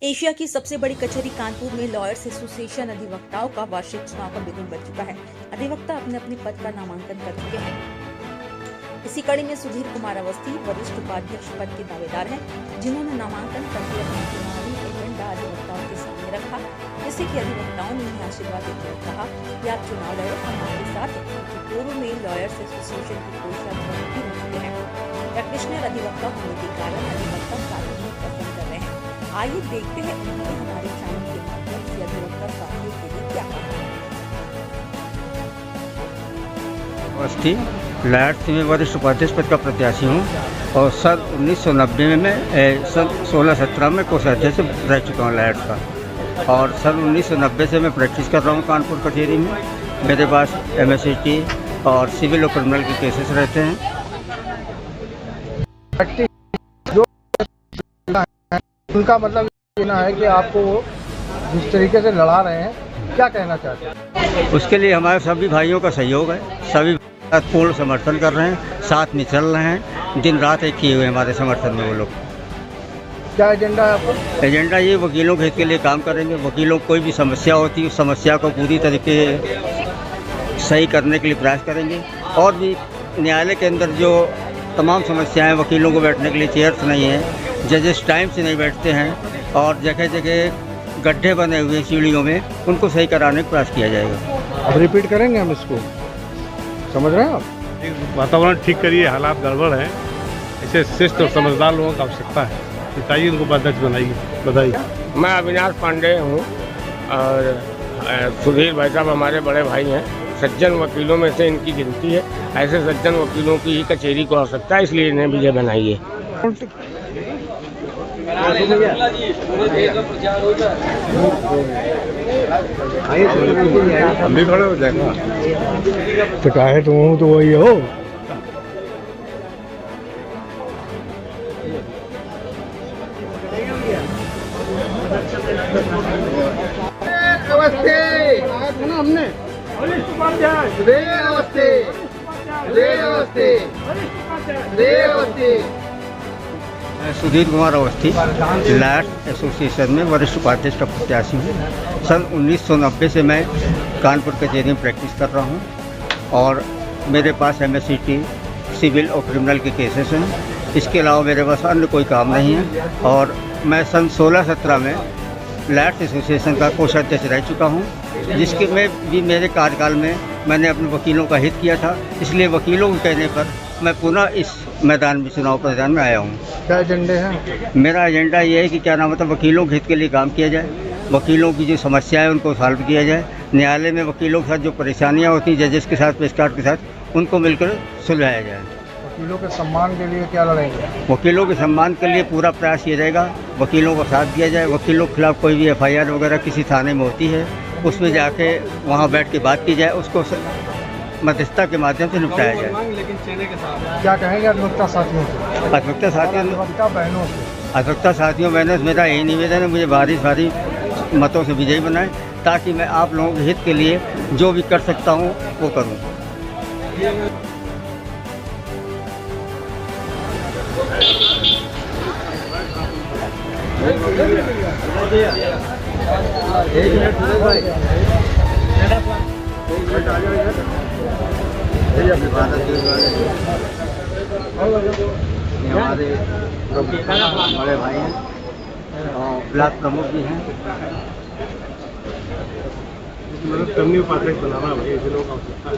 Asia की सबसे बड़ी कचहरी कानपुर में लॉयर्स एसोसिएशन अधिवक्ताओं का वार्षिक चुनाव का बिगुल बज चुका है। अधिवक्ता अपने अपने पद का नामांकन कर चुके हैं। इसी कड़ी में सुधीर कुमार अवस्थी वरिष्ठ उपाध्यक्ष पद के दावेदार हैं, जिन्होंने नामांकन करके अपना चुनावी एजेंडा अधिवक्ताओं के सामने रखा, जिससे कि अधिवक्ताओं ने उन्हें आशीर्वाद देते हुए कहा कि आप चुनाव लड़ो हमारे साथ। पूर्व में लॉयर्स एसोसिएशन की कोई शब्द भी हो चुके हैं। प्रैक्टिशनर अधिवक्ता होने के कारण अधिवक्ता सालों में पसंद कर रहे हैं। आइए देखते हैं उन्होंने हमारे चैनल के माध्यम से अधिवक्ता साथियों के लिए क्या कहा। लॉयर्स में वरिष्ठ उपाध्यक्ष पद का प्रत्याशी हूँ और सन 1990 में सन 16-17 में कोषाध्यक्ष रह चुका हूँ लॉयर्स का, और सन 1990 से मैं प्रैक्टिस कर रहा हूँ कानपुर कचहरी में। मेरे पास MSCT और सिविल और क्रिमिनल के केसेस रहते हैं। उनका मतलब कहना है कि आपको जिस तरीके से लड़ा रहे हैं, क्या कहना चाहते हैं? उसके लिए हमारे सभी भाइयों का सहयोग है, सभी पूर्ण समर्थन कर रहे हैं, साथ में चल रहे हैं, दिन रात एक किए हुए हमारे समर्थन में वो लोग। क्या एजेंडा है आपका? एजेंडा ये वकीलों के हित के लिए काम करेंगे। वकीलों को कोई भी समस्या होती है, उस समस्या को पूरी तरीके सही करने के लिए प्रयास करेंगे। और भी न्यायालय के अंदर जो तमाम समस्याएं, वकीलों को बैठने के लिए चेयर्स नहीं है, जजेस टाइम से नहीं बैठते हैं और जगह जगह गड्ढे बने हुए सीढ़ियों में, उनको सही कराने का प्रयास किया जाएगा। अब रिपीट करेंगे हम इसको, समझ रहे हैं आप? वातावरण ठीक करिए, हालात गड़बड़ हैं, ऐसे शिष्ट और समझदार लोगों की आवश्यकता है। बताइए उनको अध्यक्ष बनाइए। बताइए। मैं अविनाश पांडे हूँ और सुधीर भाई साहब हमारे बड़े भाई हैं। सज्जन वकीलों में से इनकी गिनती है। ऐसे सज्जन वकीलों की ही कचहरी को आवश्यकता है, इसलिए इन्हें विजय बनाइए। हम भी खड़े हो जाएगा तो काहे तुम तो वही हो। मैं सुधीर कुमार अवस्थी लॉयर्स एसोसिएशन में वरिष्ठ उपाध्यक्ष का प्रत्याशी हूँ। सन 1990 से मैं कानपुर कचहरी में प्रैक्टिस कर रहा हूँ और मेरे पास MSCT सिविल और क्रिमिनल के केसेस हैं। इसके अलावा मेरे पास अन्य कोई काम नहीं है और मैं सन 16-17 में लॉयर्स एसोसिएशन का कोषाध्यक्ष रह चुका हूँ, जिसके में भी मेरे कार्यकाल में मैंने अपने वकीलों का हित किया था। इसलिए वकीलों के कहने पर मैं पुनः इस मैदान में, चुनाव मैदान में आया हूँ। क्या एजेंडे हैं? मेरा एजेंडा ये है कि क्या नाम, मतलब वकीलों के हित के लिए काम किया जाए, वकीलों की जो समस्या है उनको सॉल्व किया जाए। न्यायालय में वकीलों के साथ जो परेशानियाँ होती हैं, जजेस के साथ, पेशकार के साथ, उनको मिलकर सुलझाया जाए। वकीलों के सम्मान के लिए क्या लड़ेंगे? वकीलों के सम्मान के लिए पूरा प्रयास किया जाएगा। वकीलों को साथ दिया जाए। वकीलों के खिलाफ कोई भी FIR वगैरह किसी थाने में होती है, उसमें जाके वहाँ बैठ के बात की जाए, उसको मध्यस्थता के माध्यम से निपटाया जाए। क्या कहेंगे अधिवक्ता साथियों से? अधिवक्ता साथियों बहनों से? अधिवक्ता साथियों बहनों से मेरा यही निवेदन है, मुझे भारी मतों से विजयी बनाएं, ताकि मैं आप लोगों के हित के लिए जो भी कर सकता हूँ वो करूँ। हमारे बड़े भाई हैं और ब्लॉक प्रमुख भी हैं। मतलब करनी उपाध्यक्ष बनाना भाई, ऐसे लोग आवश्यकता है।